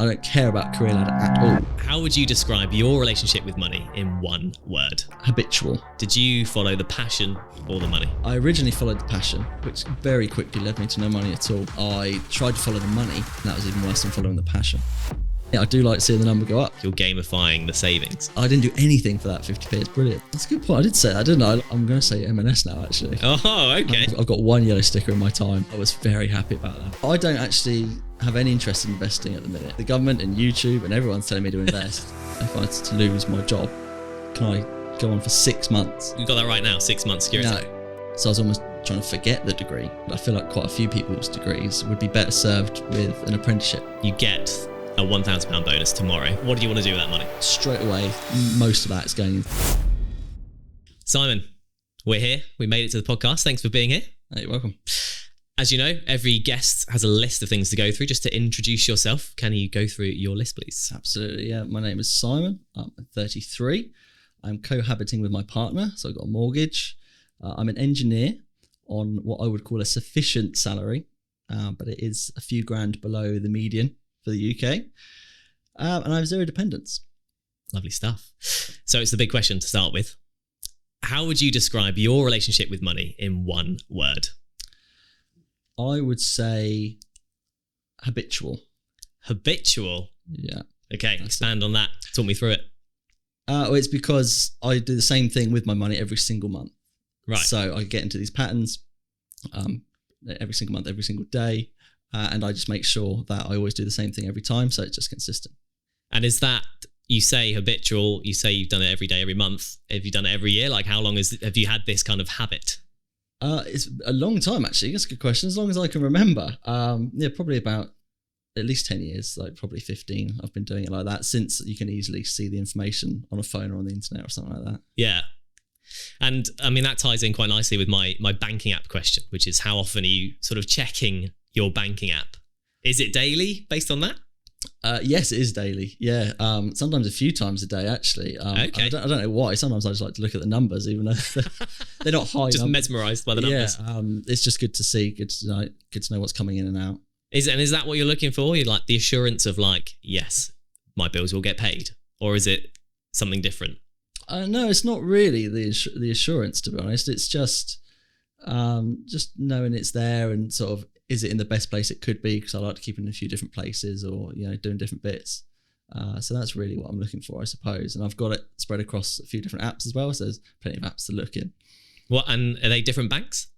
I don't care about career ladder at all. How would you describe your relationship with money in one word? Habitual. Did you follow the passion or the money? I originally followed the passion, which very quickly led me to no money at all. I tried to follow the money, and that was even worse than following the passion. Yeah, I do like seeing the number go up. You're gamifying the savings. I didn't do anything for that 50p. It's brilliant. That's a good point. I did say that, didn't I? I'm going to say M&S now, actually. Oh, okay. I've got one yellow sticker in my time. I was very happy about that. I don't actually have any interest in investing at the minute. The government and YouTube and everyone's telling me to invest. If I was to lose my job, can I go on for 6 months? You got that right now, 6 months security. No. So I was almost trying to forget the degree. I feel like quite a few people's degrees would be better served with an apprenticeship. You get a £1,000 bonus tomorrow. What do you want to do with that money? Straight away, most of that is going in. Simon, we're here. We made it to the podcast. Thanks for being here. Hey, you're welcome. As you know, every guest has a list of things to go through. Just to introduce yourself, can you go through your list, please? Absolutely, yeah. My name is Simon. I'm 33. I'm cohabiting with my partner, so I've got a mortgage. I'm an engineer on what I would call a sufficient salary, but it is a few grand below the median for the UK. And I have 0 dependents. Lovely stuff. So it's the big question to start with. How would you describe your relationship with money in one word? I would say habitual. Habitual? Yeah. Okay, expand on that. Talk me through it. Well, it's because I do the same thing with my money every single month. Right. So I get into these patterns every single month, every single day. And I just make sure that I always do the same thing every time. So it's just consistent. And is that, you say habitual, you say you've done it every day, every month. Have you done it every year? Like how long have you had this kind of habit? It's a long time, actually. That's a good question. As long as I can remember. Yeah, probably about at least 10 years, like probably 15. I've been doing it like that since you can easily see the information on a phone or on the internet or something like that. Yeah. And I mean, that ties in quite nicely with my banking app question, which is how often are you sort of checking your banking app? Is it daily based on that? Yes, it is daily. Yeah. Sometimes a few times a day, actually. Okay. I don't know why. Sometimes I just like to look at the numbers, even though they're not high. Just mesmerised by the numbers. Yeah. It's just good to see, good to know what's coming in and out. Is that what you're looking for? You're like the assurance of like, yes, my bills will get paid, or is it something different? No, it's not really the assurance, to be honest. It's just knowing it's there and sort of, is it in the best place it could be? Because I like to keep it in a few different places or, doing different bits. So that's really what I'm looking for, I suppose. And I've got it spread across a few different apps as well. So there's plenty of apps to look in. What, and are they different banks?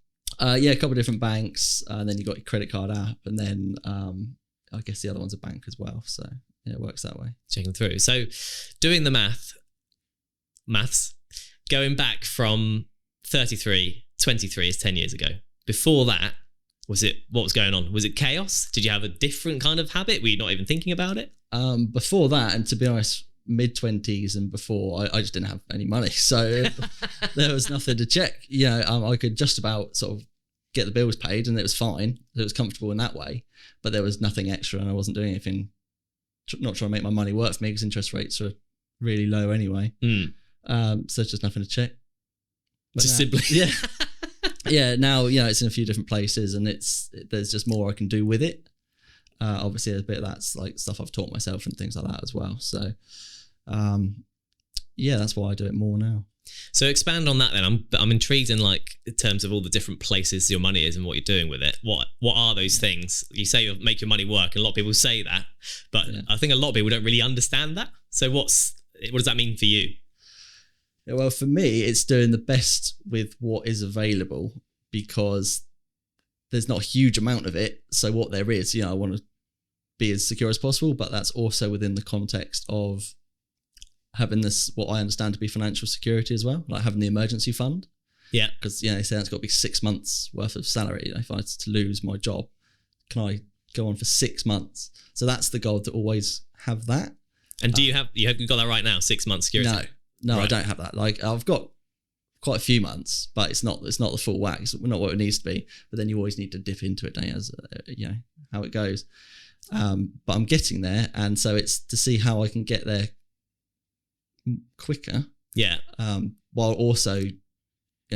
Yeah, a couple of different banks. And then you've got your credit card app. And then I guess the other one's a bank as well. So yeah, it works that way. Checking through. So doing the maths, going back from 33, 23 is 10 years ago. Before that, what was going on? Was it chaos? Did you have a different kind of habit? Were you not even thinking about it? Before that, and to be honest, mid-20s and before, I just didn't have any money. So there was nothing to check. I could just about sort of get the bills paid and it was fine. It was comfortable in that way, but there was nothing extra and I wasn't doing anything, not trying to make my money work for me because interest rates are really low anyway. So it's just nothing to check. But just simply. Yeah. Yeah, now, it's in a few different places and there's just more I can do with it. Obviously, a bit of that's like stuff I've taught myself and things like that as well. So, yeah, that's why I do it more now. So expand on that then. I'm intrigued in terms of all the different places your money is and what you're doing with it. What are those things? You say you make your money work, and a lot of people say that, but I think a lot of people don't really understand that. So what does that mean for you? Yeah, well, for me, it's doing the best with what is available because there's not a huge amount of it. So what there is, I want to be as secure as possible, but that's also within the context of having this, what I understand to be financial security as well, like having the emergency fund. Yeah. Because, they say that's got to be 6 months worth of salary. If I was to lose my job, can I go on for 6 months? So that's the goal, to always have that. And do you have got that right now, 6 months security? No, right. I don't have that. I've got quite a few months, but it's not the full whack. It's not what it needs to be. But then you always need to dip into it, don't you, as how it goes. But I'm getting there, and so it's to see how I can get there quicker. Yeah. While also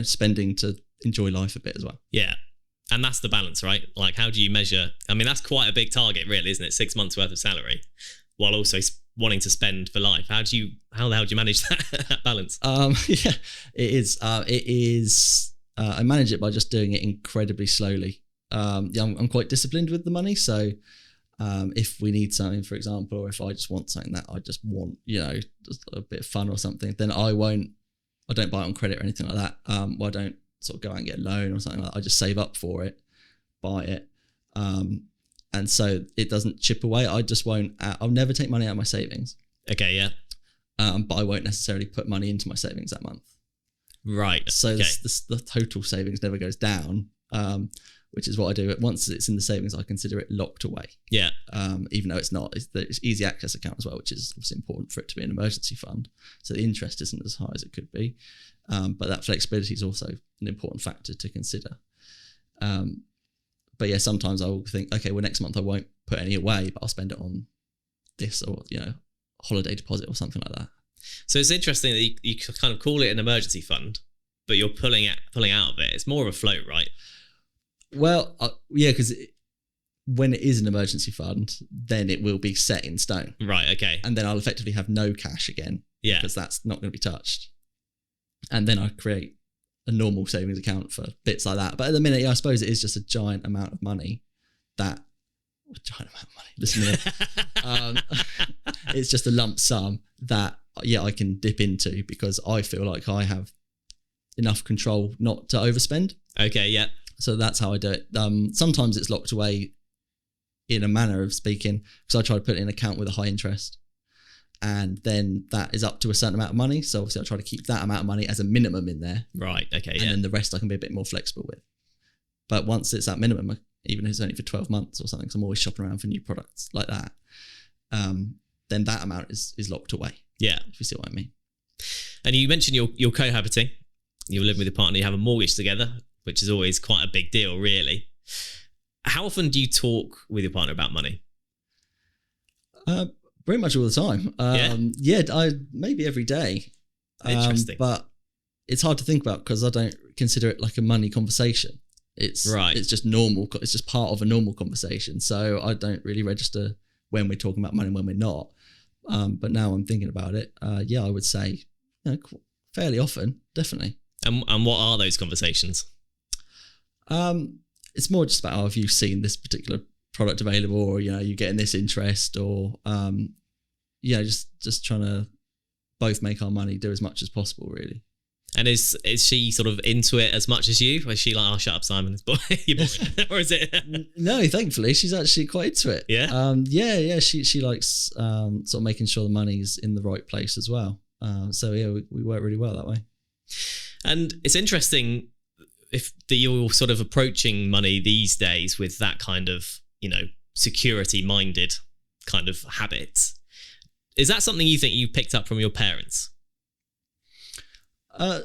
spending to enjoy life a bit as well. Yeah. And that's the balance, right? Like, how do you measure? I mean, that's quite a big target, really, isn't it? 6 months worth of salary, while also wanting to spend for life. How the hell do you manage that balance? Yeah, it is. I manage it by just doing it incredibly slowly. Yeah, I'm quite disciplined with the money. So if we need something, for example, or if I just want something that I just want, just a bit of fun or something, then I don't buy it on credit or anything like that. I don't sort of go out and get a loan or something like that. I just save up for it, buy it. And so it doesn't chip away. I'll never take money out of my savings. Okay, yeah. But I won't necessarily put money into my savings that month. Right. So okay. the total savings never goes down, which is what I do. Once it's in the savings, I consider it locked away. Yeah. Even though it's not. It's easy access account as well, which is obviously important for it to be an emergency fund. So the interest isn't as high as it could be. But that flexibility is also an important factor to consider. But yeah, sometimes I will think, okay, well, next month I won't put any away, but I'll spend it on this or, holiday deposit or something like that. So it's interesting that you kind of call it an emergency fund, but you're pulling out of it. It's more of a float, right? Well, yeah, because when it is an emergency fund, then it will be set in stone. Right, okay. And then I'll effectively have no cash again. Yeah. Because that's not going to be touched. And then I create a normal savings account for bits like that. But at the minute, I suppose it is just a giant amount of money listen to me. It's just a lump sum that, I can dip into because I feel like I have enough control not to overspend. Okay, yeah. So that's how I do it. Sometimes it's locked away in a manner of speaking because I try to put it in an account with a high interest. And then that is up to a certain amount of money. So obviously I try to keep that amount of money as a minimum in there. Right, okay, and then the rest I can be a bit more flexible with. But once it's at minimum, even if it's only for 12 months or something, because I'm always shopping around for new products like that, then that amount is locked away. Yeah. If you see what I mean. And you mentioned you're cohabiting. You're living with your partner, you have a mortgage together, which is always quite a big deal, really. How often do you talk with your partner about money? Pretty much all the time. I maybe every day. Interesting. But it's hard to think about because I don't consider it like a money conversation. It's just normal. It's just part of a normal conversation. So I don't really register when we're talking about money and when we're not. But now I'm thinking about it. I would say fairly often, definitely. And what are those conversations? It's more just about, have you seen this particular product available, or you getting this interest, or just trying to both make our money do as much as possible, really. And is she sort of into it as much as you? Or is she like, shut up, Simon, it's you're boring? Or is it? No, thankfully she's actually quite into it. Yeah. She likes sort of making sure the money's in the right place as well. We work really well that way. And it's interesting that you're sort of approaching money these days with that kind of security-minded kind of habits. Is that something you think you picked up from your parents? I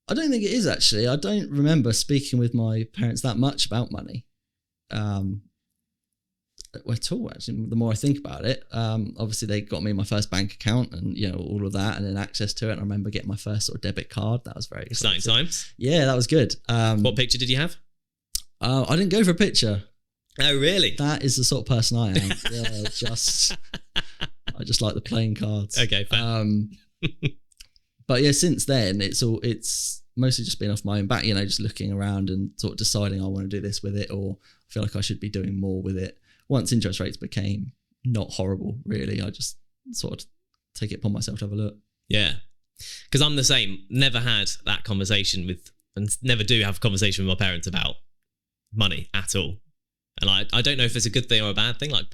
don't think it is, actually. I don't remember speaking with my parents that much about money at all, actually, the more I think about it. Obviously, they got me my first bank account and, all of that, and then access to it. And I remember getting my first sort of debit card. That was very exciting. Exciting times. Yeah, that was good. What picture did you have? I didn't go for a picture. Oh, really? That is the sort of person I am. I just like the playing cards. Okay, fair. But yeah, since then it's mostly just been off my own back, just looking around and sort of deciding I want to do this with it, or I feel like I should be doing more with it. Once interest rates became not horrible, really, I just sort of take it upon myself to have a look. Yeah, because I'm the same. Never had that conversation and never do have a conversation with my parents about money at all. And I don't know if it's a good thing or a bad thing. Like,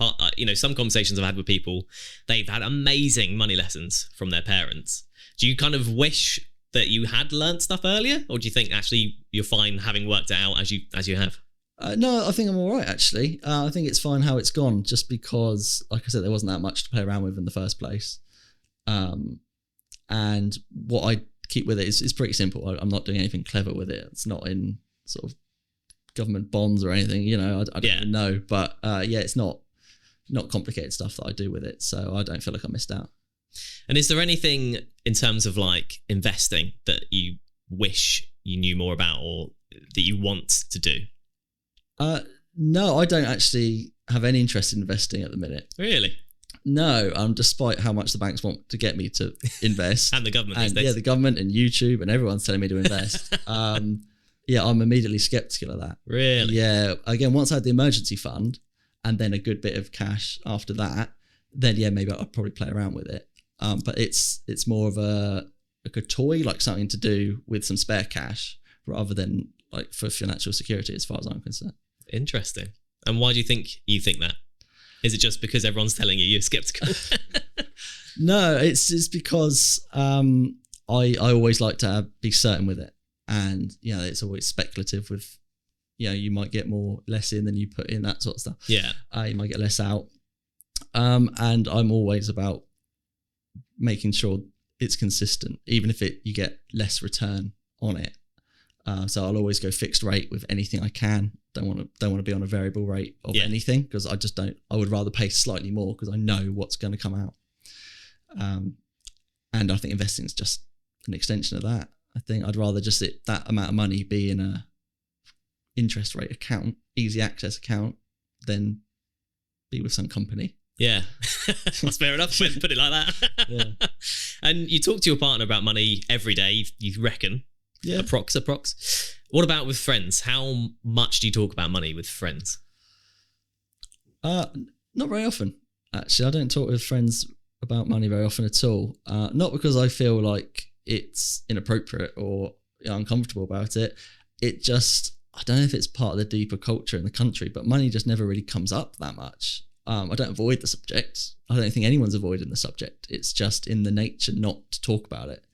some conversations I've had with people, they've had amazing money lessons from their parents. Do you kind of wish that you had learnt stuff earlier, or do you think actually you're fine having worked it out as you have? No, I think I'm all right, actually. I think it's fine how it's gone, just because, like I said, there wasn't that much to play around with in the first place. And what I keep with it is pretty simple. I'm not doing anything clever with it. It's not in sort of government bonds or anything, I don't even know. But it's not complicated stuff that I do with it. So I don't feel like I missed out. And is there anything in terms of like investing that you wish you knew more about, or that you want to do? No, I don't actually have any interest in investing at the minute. Really? No, despite how much the banks want to get me to invest. And the government these days. Yeah, the government and YouTube and everyone's telling me to invest. Yeah, I'm immediately skeptical of that. Really? Yeah. Again, once I had the emergency fund and then a good bit of cash after that, then yeah, maybe I'll probably play around with it. But it's more of a toy, like something to do with some spare cash rather than like for financial security as far as I'm concerned. Interesting. And why do you think that? Is it just because everyone's telling you you're skeptical? No, it's because I always like to be certain with it, and it's always speculative. With you might get less in than you put in, that sort of stuff. Yeah, you might get less out, and I'm always about making sure it's consistent, even if you get less return on it. So I'll always go fixed rate with anything I can. Don't want to be on a variable rate of anything, because I just don't. I would rather pay slightly more because I know what's going to come out. And I think investing is just an extension of that. I think I'd rather just that amount of money be in a interest rate account, easy access account, than be with some company. Yeah, that's fair enough. Put it like that. Yeah. And you talk to your partner about money every day, you reckon? Yeah. Approx. What about with friends? How much do you talk about money with friends? Not very often, actually. I don't talk with friends about money very often at all. Not because I feel like it's inappropriate or uncomfortable about it. It just, I don't know if it's part of the deeper culture in the country, but money just never really comes up that much. I don't avoid the subject. I don't think anyone's avoiding the subject. It's just in the nature not to talk about it.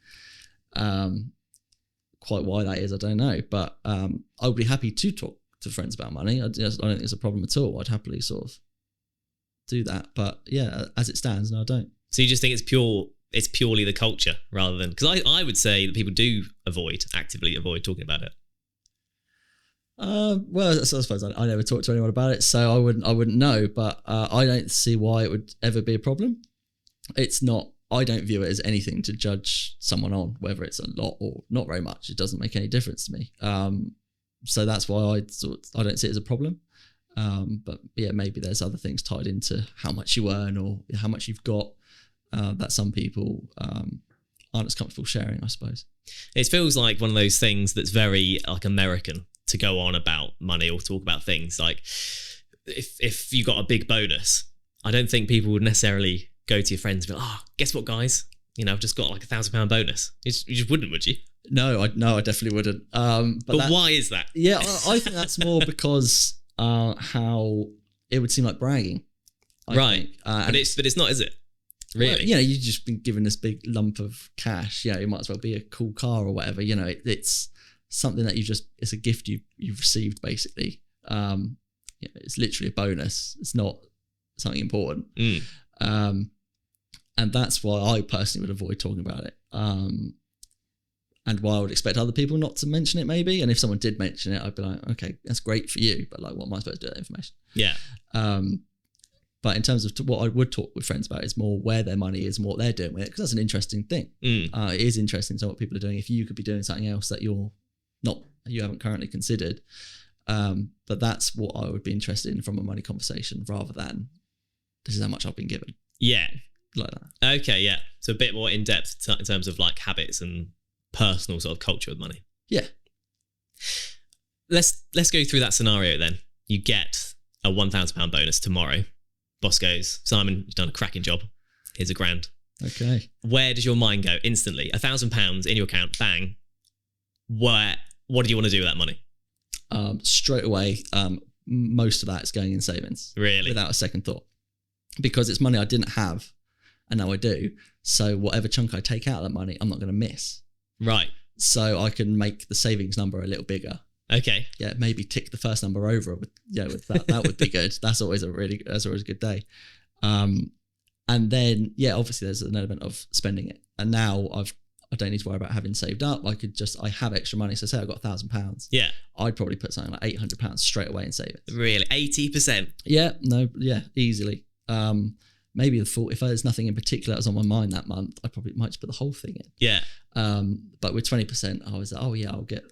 Quite why that is, I don't know. But I would be happy to talk to friends about money. I don't think it's a problem at all. I'd happily sort of do that. But yeah, as it stands, no, I don't. So you just think it's purely the culture rather than, because I would say that people do actively avoid talking about it. Well, so I suppose I never talked to anyone about it, so I wouldn't know. But I don't see why it would ever be a problem. It's not. I don't view it as anything to judge someone on, whether it's a lot or not very much. It doesn't make any difference to me. So that's why I don't see it as a problem. But yeah, maybe there's other things tied into how much you earn or how much you've got that some people aren't as comfortable sharing, I suppose. It feels like one of those things that's very like American to go on about money or talk about things. Like if you got a big bonus, I don't think people would necessarily go to your friends and be like, guess what, guys? I've just got like £1,000 bonus. You just wouldn't, would you? No, I definitely wouldn't. But why is that? Yeah, I think that's more because how it would seem like bragging. Right. But it's not, is it? Really? Well, you've just been given this big lump of cash. It might as well be a cool car or whatever. It's something that it's a gift you've received, basically. It's literally a bonus. It's not something important. And that's why I personally would avoid talking about it. And why I would expect other people not to mention it, maybe. And if someone did mention it, I'd be like, okay, that's great for you, but like, what am I supposed to do with that information? Yeah. But in terms of what I would talk with friends about is more where their money is and what they're doing with it, because that's an interesting thing. It is interesting to know what people are doing. If you could be doing something else that you haven't currently considered. But that's what I would be interested in from a money conversation, rather than this is how much I've been given. Yeah. Like that. Okay, yeah. So a bit more in depth in terms of like habits and personal sort of culture with money. Yeah. Let's go through that scenario then. You get a £1,000 bonus tomorrow. Boss goes, Simon, you've done a cracking job. Here's £1,000. Okay. Where does your mind go instantly? £1,000 in your account, bang. What do you want to do with that money? Straight away, most of that is going in savings. Really? Without a second thought. Because it's money I didn't have and now I do. So whatever chunk I take out of that money, I'm not going to miss. Right. So I can make the savings number a little bigger. Okay. Yeah, maybe tick the first number over. With that would be good. That's always a good day. And then, obviously there's an element of spending it. And now I don't need to worry about having saved up. I have extra money. So say I've got £1,000. Yeah. I'd probably put something like £800 straight away in savings. Really? 80%? Yeah, easily. Maybe if there's nothing in particular that was on my mind that month, I probably might just put the whole thing in. Yeah. But with 20%, I was like, I'll get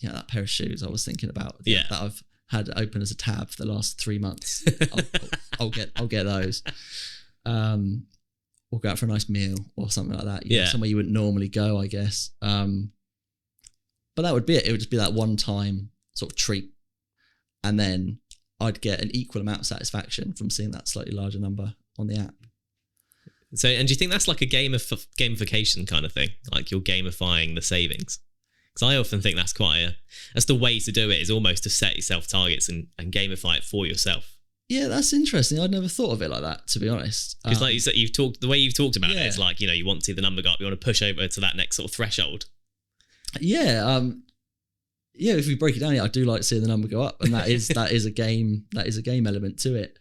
that pair of shoes I was thinking about. Yeah. That I've had it open as a tab for the last 3 months. I'll get those. Or go out for a nice meal or something like that. You know, somewhere you wouldn't normally go, I guess. But that would be it. It would just be that one time sort of treat. And then I'd get an equal amount of satisfaction from seeing that slightly larger number on the app. So, and do you think that's like a gamification kind of thing? Like you're gamifying the savings? Because I often think that's that's the way to do it, is almost to set yourself targets and gamify it for yourself. Yeah, that's interesting. I'd never thought of it like that, to be honest. Because like you said, the way you've talked about it is like, you know, you want to see the number go up, you want to push over to that next sort of threshold. Yeah. If we break it down, I do like seeing the number go up, and that is a game element to it.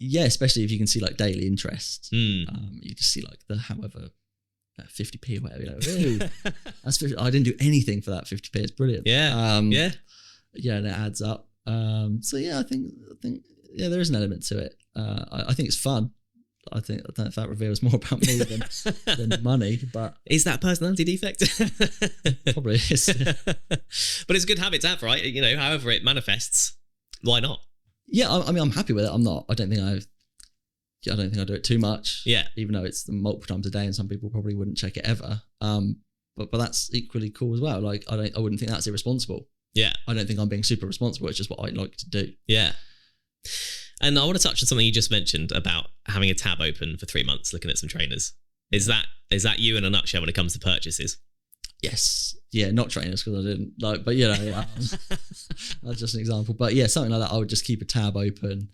Yeah, especially if you can see like daily interest. You just see like the 50p or whatever. You're like, ooh, that's 50. I didn't do anything for that 50p. It's brilliant. Yeah. And it adds up. So yeah, I think there is an element to it. I think it's fun. I don't know if that reveals more about me than money, but is that a personality defect? Probably is. But it's a good habit to have, right? You know, however it manifests, why not? Yeah, I mean, I'm happy with it. I don't think I do it too much. Yeah, even though it's multiple times a day, and some people probably wouldn't check it ever. But that's equally cool as well. Like I wouldn't think that's irresponsible. Yeah, I don't think I'm being super responsible. It's just what I like to do. Yeah. And I want to touch on something you just mentioned about having a tab open for 3 months, looking at some trainers. Is that you in a nutshell when it comes to purchases? Yes. Yeah, not trainers because I didn't like, but you know, that's just an example. But yeah, something like that. I would just keep a tab open,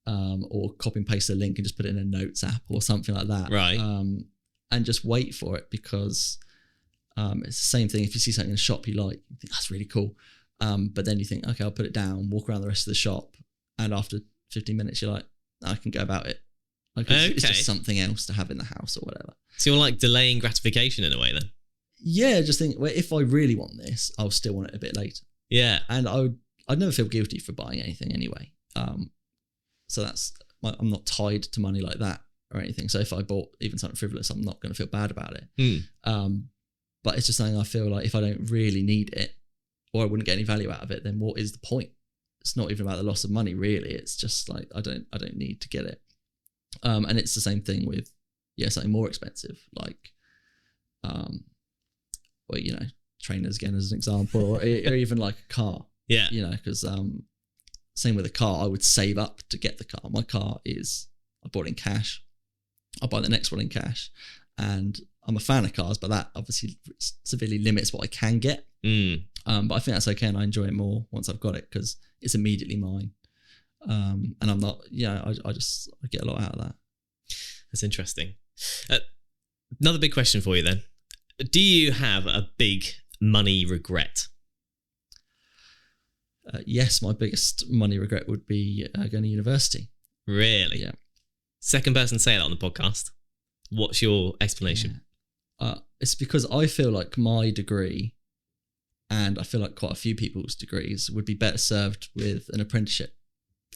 or copy and paste a link and just put it in a notes app or something like that. Right. And just wait for it, because it's the same thing. If you see something in a shop you like, you think that's really cool. But then you think, okay, I'll put it down, walk around the rest of the shop, and after 15 minutes you're like, I can go about it. Like it's just something else to have in the house or whatever. So you're like delaying gratification in a way then? Yeah, just think, well, if I really want this, I'll still want it a bit later. Yeah. And I'd never feel guilty for buying anything anyway. So I'm not tied to money like that or anything. So if I bought even something frivolous, I'm not going to feel bad about it. But it's just something I feel like if I don't really need it, or I wouldn't get any value out of it, then what is the point? It's not even about the loss of money, really. It's just like I don't need to get it. And it's the same thing with something more expensive, like well, you know, trainers again as an example, or even like a car. Yeah. You know, because same with a car, I would save up to get the car. My car I bought it in cash. I'll buy the next one in cash, and I'm a fan of cars, but that obviously severely limits what I can get. But I think that's okay, and I enjoy it more once I've got it because it's immediately mine. And I'm not, I get a lot out of that. That's interesting. Another big question for you then. Do you have a big money regret? Yes, my biggest money regret would be going to university. Really? Yeah. Second person to say that on the podcast. What's your explanation? Yeah. It's because I feel like my degree, and I feel like quite a few people's degrees, would be better served with an apprenticeship.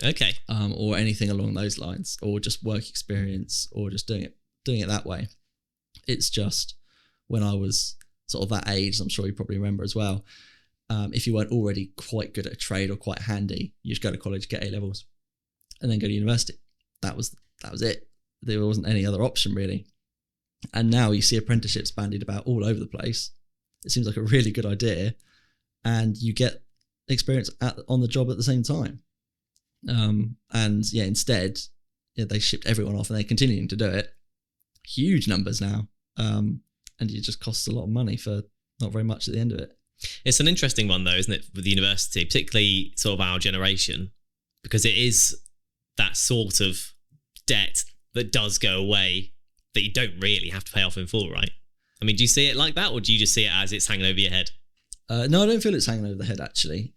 Okay. Or anything along those lines, or just work experience, or just doing it that way. It's just when I was sort of that age, I'm sure you probably remember as well, if you weren't already quite good at a trade or quite handy, you just go to college, get A-levels, and then go to university. That was it. There wasn't any other option really. And now you see apprenticeships bandied about all over the place. It seems like a really good idea, and you get experience on the job at the same time. Instead, they shipped everyone off, and they're continuing to do it. Huge numbers now, and it just costs a lot of money for not very much at the end of it. It's an interesting one though, isn't it, with the university, particularly sort of our generation, because it is that sort of debt that does go away that you don't really have to pay off in full, right? I mean, do you see it like that, or do you just see it as it's hanging over your head? No, I don't feel it's hanging over the head, actually.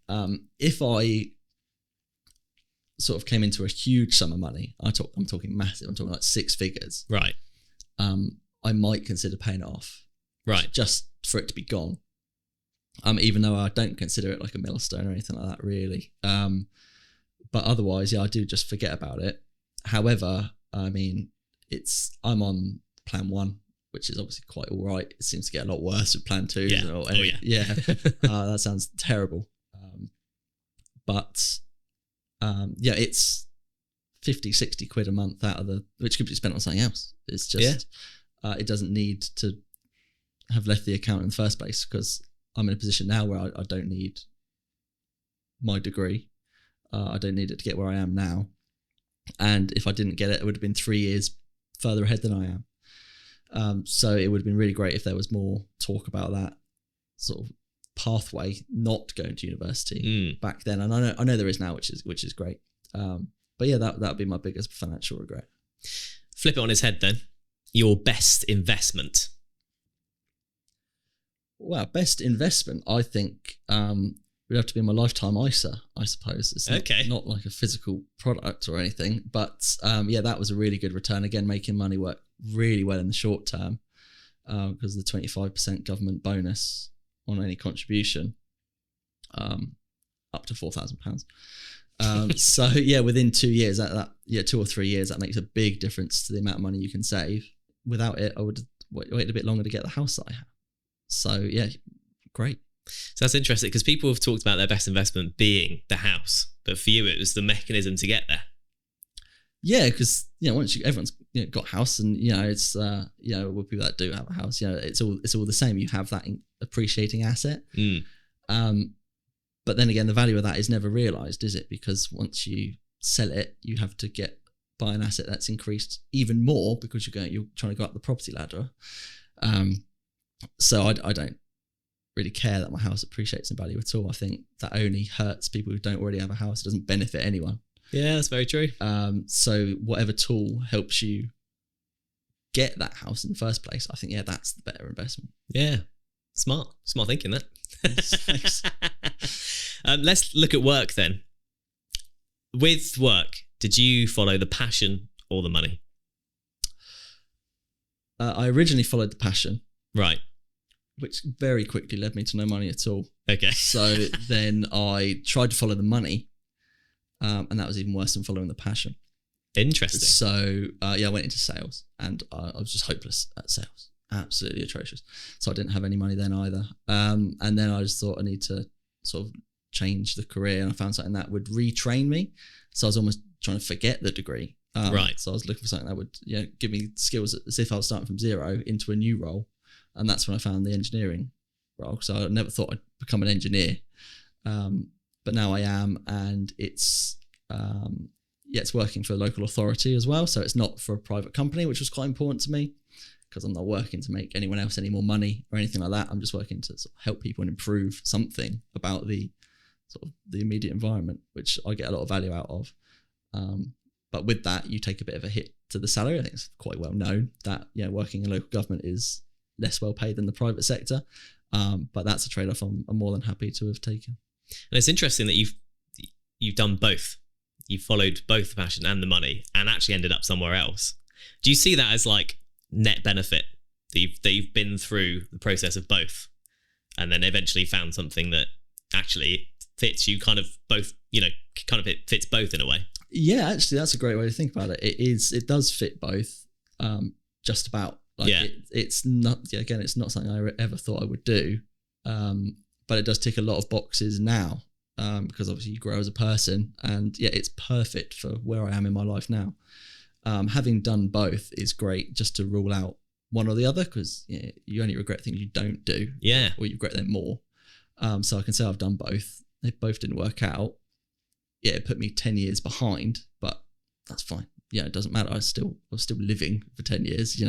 If I sort of came into a huge sum of money, I'm talking massive, I'm talking like 6 figures. Right. I might consider paying it off. Right. Just for it to be gone. Even though I don't consider it like a millstone or anything like that, really. But otherwise, I do just forget about it. However, I mean, I'm on plan 1, which is obviously quite all right. It seems to get a lot worse with plan 2. Yeah. That sounds terrible. but it's 50, 60 quid a month out of which could be spent on something else. It's just, it doesn't need to have left the account in the first place, because I'm in a position now where I don't need my degree. I don't need it to get where I am now. And if I didn't get it, it would have been 3 years further ahead than I am. So it would have been really great if there was more talk about that sort of pathway, not going to university back then. And I know there is now, which is great. But yeah, that would be my biggest financial regret. Flip it on its head then. Your best investment. Well, best investment, I think, would have to be my lifetime ISA, I suppose. It's not like a physical product or anything, but that was a really good return. Again, making money work really well in the short term, because of the 25% government bonus on any contribution, up to £4,000. So yeah, within 2 years, 2 or 3 years, that makes a big difference to the amount of money you can save. Without it, I would wait a bit longer to get the house that I have. So yeah, great. So that's interesting, because people have talked about their best investment being the house, but for you, it was the mechanism to get there. Yeah, because once everyone's got a house, and it's with people that do have a house, it's all the same. You have that appreciating asset. But then again, the value of that is never realised, is it? Because once you sell it, you have to buy an asset that's increased even more, because you're trying to go up the property ladder. So I don't really care that my house appreciates in value at all. I think that only hurts people who don't already have a house. It doesn't benefit anyone. Yeah, that's very true. So whatever tool helps you get that house in the first place, I think, that's the better investment. Yeah. Smart thinking, that. Thanks. Let's look at work then. With work, did you follow the passion or the money? I originally followed the passion. Right. Which very quickly led me to no money at all. Okay. So then I tried to follow the money, and that was even worse than following the passion. Interesting. So I went into sales, and I was just hopeless at sales. Absolutely atrocious. So I didn't have any money then either. And then I just thought I need to sort of change the career, and I found something that would retrain me. So I was almost trying to forget the degree. Right. So I was looking for something that would give me skills as if I was starting from zero into a new role. And that's when I found the engineering role. So I never thought I'd become an engineer. But now I am, and it's working for a local authority as well. So it's not for a private company, which was quite important to me, because I'm not working to make anyone else any more money or anything like that. I'm just working to sort of help people and improve something about the sort of the immediate environment, which I get a lot of value out of. But with that, you take a bit of a hit to the salary. I think it's quite well known that working in local government is less well paid than the private sector. But that's a trade-off I'm more than happy to have taken. And it's interesting that you've done both. You followed both the passion and the money, and actually ended up somewhere else. Do you see that as like net benefit, that you've been through the process of both, and then eventually found something that actually fits you kind of both, it fits both in a way? Yeah, actually, that's a great way to think about it. It does fit both, just about. It's not. Again, it's not something I ever thought I would do, but it does tick a lot of boxes now, because obviously you grow as a person, and it's perfect for where I am in my life now. Having done both is great, just to rule out one or the other, because you only regret things you don't do, or you regret them more. So I can say I've done both. They both didn't work out. It put me 10 years behind, but that's fine. It doesn't matter. I was still living for 10 years,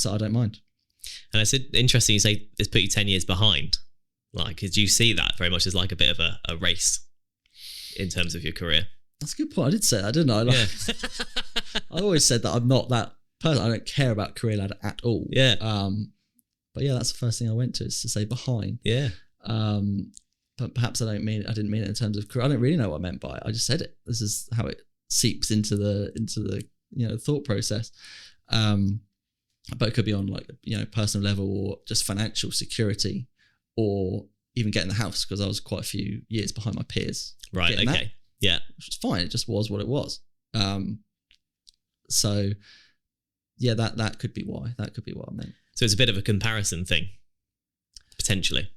so I don't mind. And it's interesting you say it's put you 10 years behind. Like, do you see that very much as like a bit of a race in terms of your career? That's a good point. I did say that, didn't I? I always said that I'm not that person. I don't care about career ladder at all. Yeah. But that's the first thing I went to, is to say behind. Yeah. But perhaps I didn't mean it in terms of career. I don't really know what I meant by it. I just said it. This is how it seeps into the thought process. But it could be on personal level, or just financial security, or even getting the house, because I was quite a few years behind my peers. Right. Okay. That, yeah. Which was fine. It just was what it was. So yeah, that could be why. That could be what I meant. So it's a bit of a comparison thing, potentially.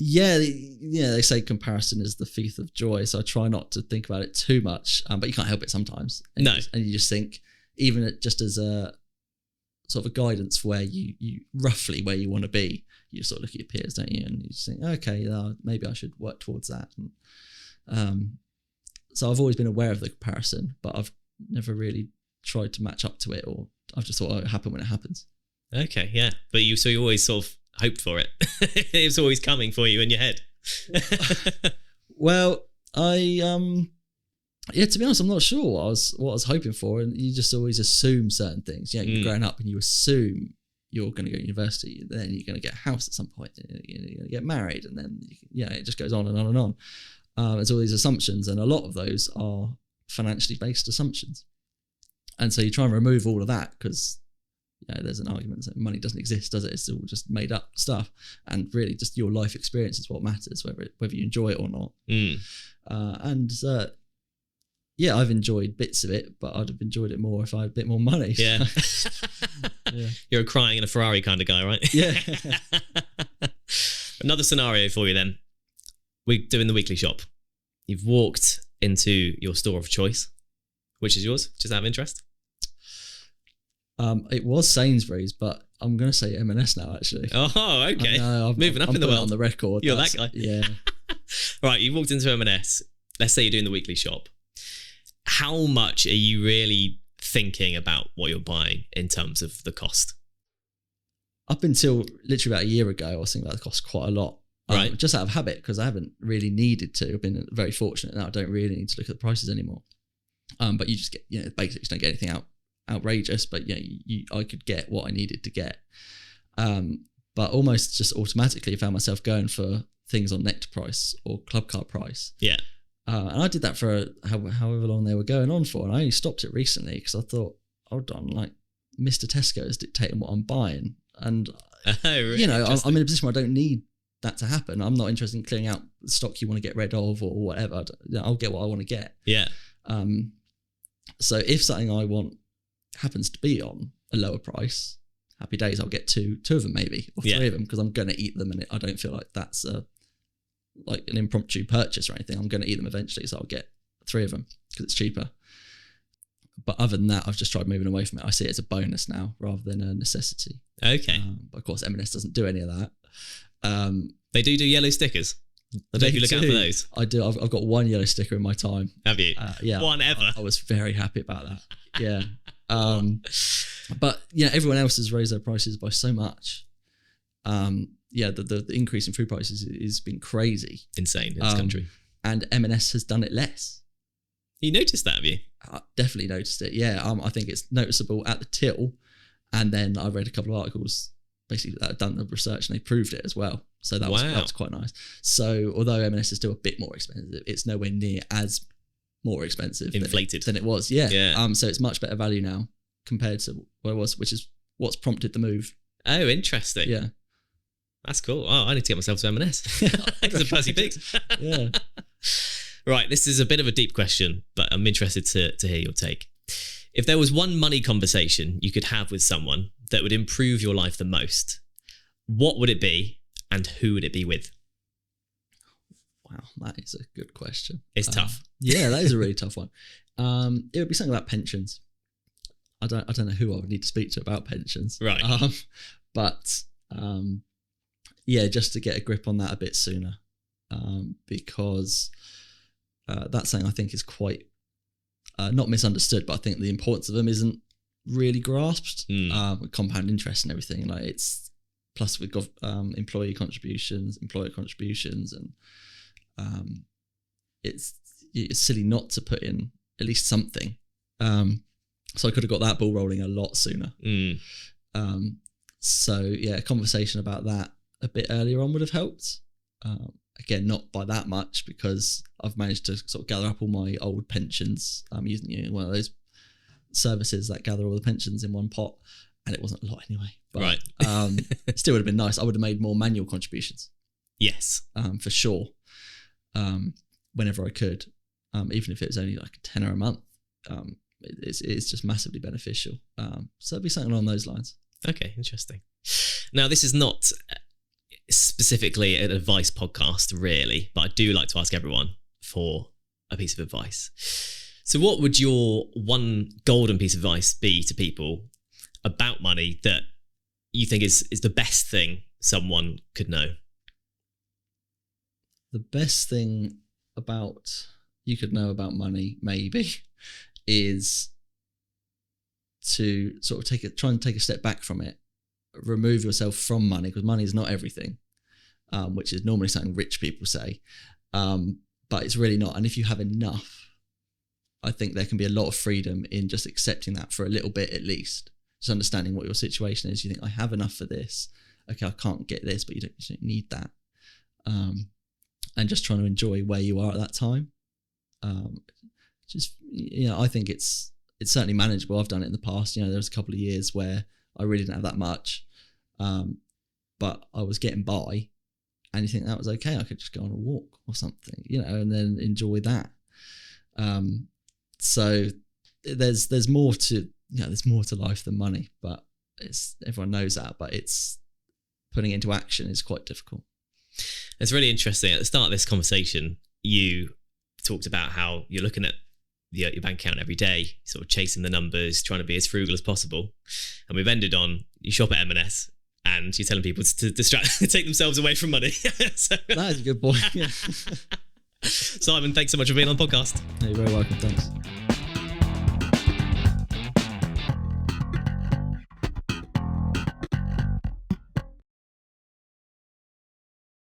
Yeah, they say comparison is the thief of joy, so I try not to think about it too much, but you can't help it sometimes. And you just think, even just as a sort of a guidance for where you roughly where you want to be, you sort of look at your peers, don't you, and you just think, okay, maybe I should work towards that. And, so I've always been aware of the comparison, but I've never really tried to match up to it, or I've just thought, oh, it'll happen when it happens. Okay, yeah, but you always sort of hoped for it. It was always coming for you in your head. Well, to be honest, I'm not sure what I was hoping for, and you just always assume certain things. You're growing up and you assume you're going to go to university, then you're going to get a house at some point, you're going to get married, and then it just goes on and on and on. There's all these assumptions, and a lot of those are financially based assumptions. And so you try and remove all of that, because there's an argument that money doesn't exist, does it? It's all just made up stuff. And really just your life experience is what matters, whether you enjoy it or not. I've enjoyed bits of it, but I'd have enjoyed it more if I had a bit more money. Yeah. Yeah. You're a crying in a Ferrari kind of guy, right? Yeah. Another scenario for you then. We're doing the weekly shop. You've walked into your store of choice. Which is yours? Just out of interest? It was Sainsbury's, but I'm going to say M&S now, actually. Oh, okay. Moving up in the world. On the record. You're that guy. Yeah. Right, you walked into M&S. Let's say you're doing the weekly shop. How much are you really thinking about what you're buying in terms of the cost? Up until literally about a year ago, I was thinking about the cost quite a lot. Right. Just out of habit, because I haven't really needed to. I've been very fortunate now. I don't really need to look at the prices anymore. But you just get, basically you don't get anything outrageous, but I could get what I needed to get. But almost just automatically I found myself going for things on Nectar price or Club Card price. Yeah. And I did that for however long they were going on for. And I only stopped it recently because I thought, hold on, like Mr. Tesco is dictating what I'm buying. And, really? I'm in a position where I don't need that to happen. I'm not interested in clearing out the stock you want to get rid of or whatever. I'll get what I want to get. Yeah. So if something I want happens to be on a lower price, happy days, I'll get two of them maybe, or three of them, because I'm going to eat them and I don't feel like that's like an impromptu purchase or anything. I'm going to eat them eventually, so I'll get 3 of them because it's cheaper. But other than that, I've just tried moving away from it. I see it as a bonus now rather than a necessity. Okay. But of course, M&S doesn't do any of that. They do yellow stickers. I don't know if you look out for those. I do. I've got 1 yellow sticker in my time. Have you? Yeah. One ever. I was very happy about that. Yeah. But everyone else has raised their prices by so much. The increase in food prices has been crazy. Insane in this country. And M&S has done it less. You noticed that, have you? I definitely noticed it. Yeah. I think it's noticeable at the till. And then I read a couple of articles basically that had done the research and they proved it as well. So that was quite nice. So although M&S is still a bit more expensive, it's nowhere near as more expensive inflated than it was. Yeah. So it's much better value now compared to what it was, which is what's prompted the move. Oh, interesting. Yeah. That's cool. Oh, I need to get myself to M&S. It's a Percy Pigs. Yeah. Right. This is a bit of a deep question, but I'm interested to hear your take. If there was one money conversation you could have with someone that would improve your life the most, what would it be and who would it be with? Wow, that is a good question. It's tough. Yeah, that is a really tough one. It would be something about pensions. I don't know who I would need to speak to about pensions. Right. Just to get a grip on that a bit sooner. Because that's something I think is quite not misunderstood, but I think the importance of them isn't really grasped. With compound interest and everything, like it's plus we've got employer contributions, and it's silly not to put in at least something. So I could have got that ball rolling a lot sooner. A conversation about that a bit earlier on would have helped. Again, not by that much because I've managed to sort of gather up all my old pensions. I'm using one of those services that gather all the pensions in one pot, and it wasn't a lot anyway. But, right. It still would have been nice. I would have made more manual contributions. Yes. For sure. Whenever I could, even if it was only like a tenner a month, it's just massively beneficial. So it'd be something along those lines. Okay, interesting. Now, this is not specifically an advice podcast, really, but I do like to ask everyone for a piece of advice. So what would your one golden piece of advice be to people about money that you think is the best thing someone could know? The best thing you could know about money, maybe, is to sort of try and take a step back from it, remove yourself from money, because money is not everything, which is normally something rich people say, but it's really not. And if you have enough, I think there can be a lot of freedom in just accepting that for a little bit at least. Just understanding what your situation is. You think, I have enough for this. Okay, I can't get this, but you don't need that. And just trying to enjoy where you are at that time. I think it's certainly manageable. I've done it in the past. There was a couple of years where I really didn't have that much, but I was getting by, and you think that was okay. I could just go on a walk or something, and then enjoy that. So there's more to life than money, but everyone knows that. But it's putting it into action is quite difficult. It's really interesting. At the start of this conversation, you talked about how you're looking at your bank account every day, sort of chasing the numbers, trying to be as frugal as possible. And we've ended on, you shop at M&S and you're telling people to take themselves away from money. So, that is a good point. Yeah. Simon, thanks so much for being on the podcast. You're very welcome. Thanks.